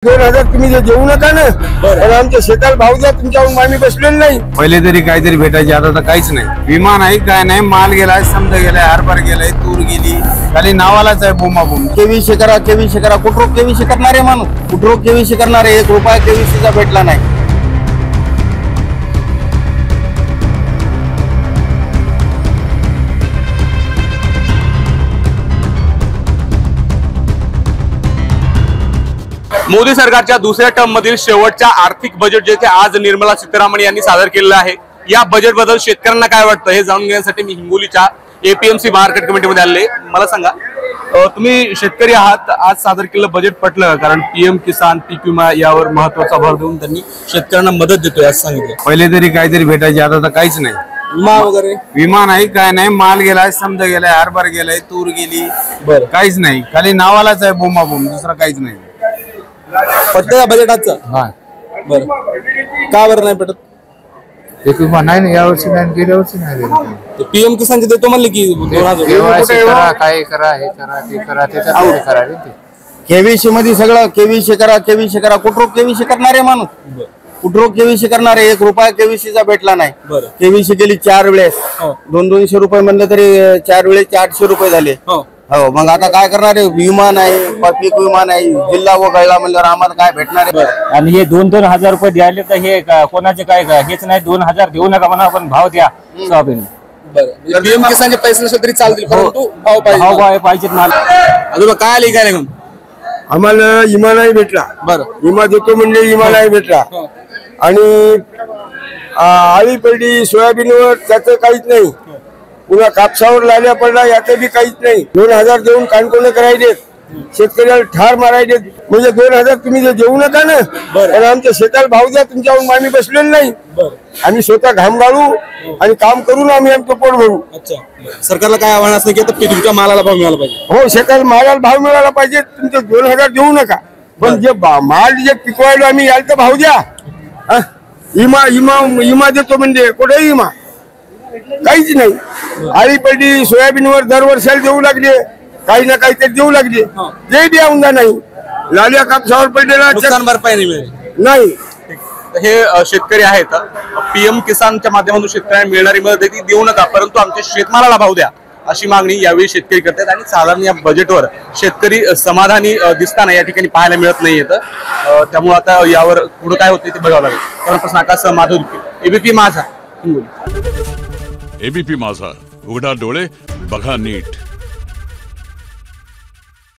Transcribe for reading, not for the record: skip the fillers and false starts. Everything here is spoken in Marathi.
2000 तुम्ही जे देऊ नका ना, पण आमच्या शेताला भाव द्या, तुमच्याहून आम्ही बसलेलो नाही। पहिले तरी काहीतरी भेटायचे, आता तर काहीच नाही। विमा नाही, काय नाही, माल गेलाय, समजा गेलाय, हरभरा गेलाय, तूर गेली, खाली नावालाच आहे बोंबाबोंब। केवीसी करा, कुठरोग केवीसी करणारे माणूस, कुठरोग केवीसी करणारे, 1 रुपया केवीसीचा भेटला नाही। मोदी सरकारच्या दुसऱ्या टर्म मधील शेवटच्या आर्थिक बजेट जे आज निर्मला सीतारामन यांनी सादर केलेलं आहे, या बजेट बद्दल शेतकऱ्यांना काय वाटतं हे जाणून घेण्यासाठी मी हिंगोलीच्या एपीएमसी मार्केट कमिटीमध्ये आले। मला सांगा, तुम्ही शेतकरी आहात, आज सादर केलेलं बजेट पटलं? कारण पीएम किसान पीक विमा यावर महत्त्वाचा भर देऊन त्यांनी शेतकऱ्यांना मदत देतोय असं सांगितलं। पहिले तरी काहीतरी भेटायचे, आता तर काहीच नाही। विमा वगैरे विमा नाही, काय नाही, माल गेलाय, समजा गेलाय, हरभरा गेलाय, तूर गेली, काहीच नाही, खाली नावालाच आहे बोंबाबोंब, दुसरा काहीच नाही। पटतं बजेट आजचं? बरं, का बरं नाही पटत? एक विमा नाही ना, यावर्षी नाही, गेल्या वर्षी नाही। पीएम किसानचे देतो म्हणले की 2000 करा, काय करा, हे करा, ते करा, त्याच्यात करा रे ते। केवीसी मध्ये सगळं केवीसी करा, कुठरोग केवीसी करणारे माणूस, कुठरोग केवीसी करणारे, 1 रुपया केवीसीचा भेटला नाही। केवीसी केली 4 वेळेस, 200 रुपये म्हणलं तरी 4 वेळेस 800 रुपये झाले। हो, मग आता काय करणार आहे? विमा नाही, पीक विमा नाही, जिल्हा वगळला म्हणल्यावर आम्हाला काय भेटणार आहे? आणि हे 2-2 हजार रुपये द्यायले तर हे कोणाचे काय हेच नाही। 2000 देऊ नका म्हणा, पण भाव द्या सोयाबीन। पीएम किसानचे पैसे नसले तरी चालतील, परंतु भाव पाहिजेत मला। अजून काय आले काय नाही? आम्हाला विमा नाही भेटला। विमा देतो म्हणजे विमा नाही भेटला, आणि आळी पडली सोयाबीनवर, त्याचं काहीच नाही। पुन्हा कापसावर लाल्या पडला, याचं बी काहीच नाही। 2000 देऊन कानकोने करायचे, शेतकऱ्याला ठार मारायचे। म्हणजे 2000 तुम्ही जे देऊ नका ना, पण आमच्या शेताला भाव द्या, तुमच्याहून आम्ही बसलेलो नाही। आम्ही स्वतः घाम गाळू आणि काम करून आम्ही आमचं पोट भरू। सरकारला काय आव्हान असतं की तुमच्या मालाला भाव मिळाला पाहिजे? हो, शेताला मालाला भाव मिळाला पाहिजे। तुमचे 2000 देऊ नका, पण जे माल जे पिकवायला आम्ही याल तर भाव द्या। विमा देतो म्हणजे कुठे विमा? काहीच नाही। आळी पडली सोयाबीनवर, दरवर्षाला देऊ लागले, काही ना काही ते देऊ लागले, ते बी औंदा नाही। लाल्या कापसावर पडलेला नुकसान भरपाई नाही मिळाली नाही। हे शेतकरी आहेत, पीएम किसानच्या माध्यमातून शेतकऱ्यांना मिळणारी मदत ती देऊ नका, परंतु आमच्या शेतमालाला भाव द्या, अशी मागणी यावेळी शेतकरी करतात। आणि साधारण या बजेटवर शेतकरी समाधानी दिसताना या ठिकाणी पाहायला मिळत नाही येतं। त्यामुळे आता यावर पुढे काय होते ते बघावं लागेल। कारण आकाश माधव, एबीपी माझा, हिंगोली। एबीपी माझा, उघडा डोळे बघा नीट।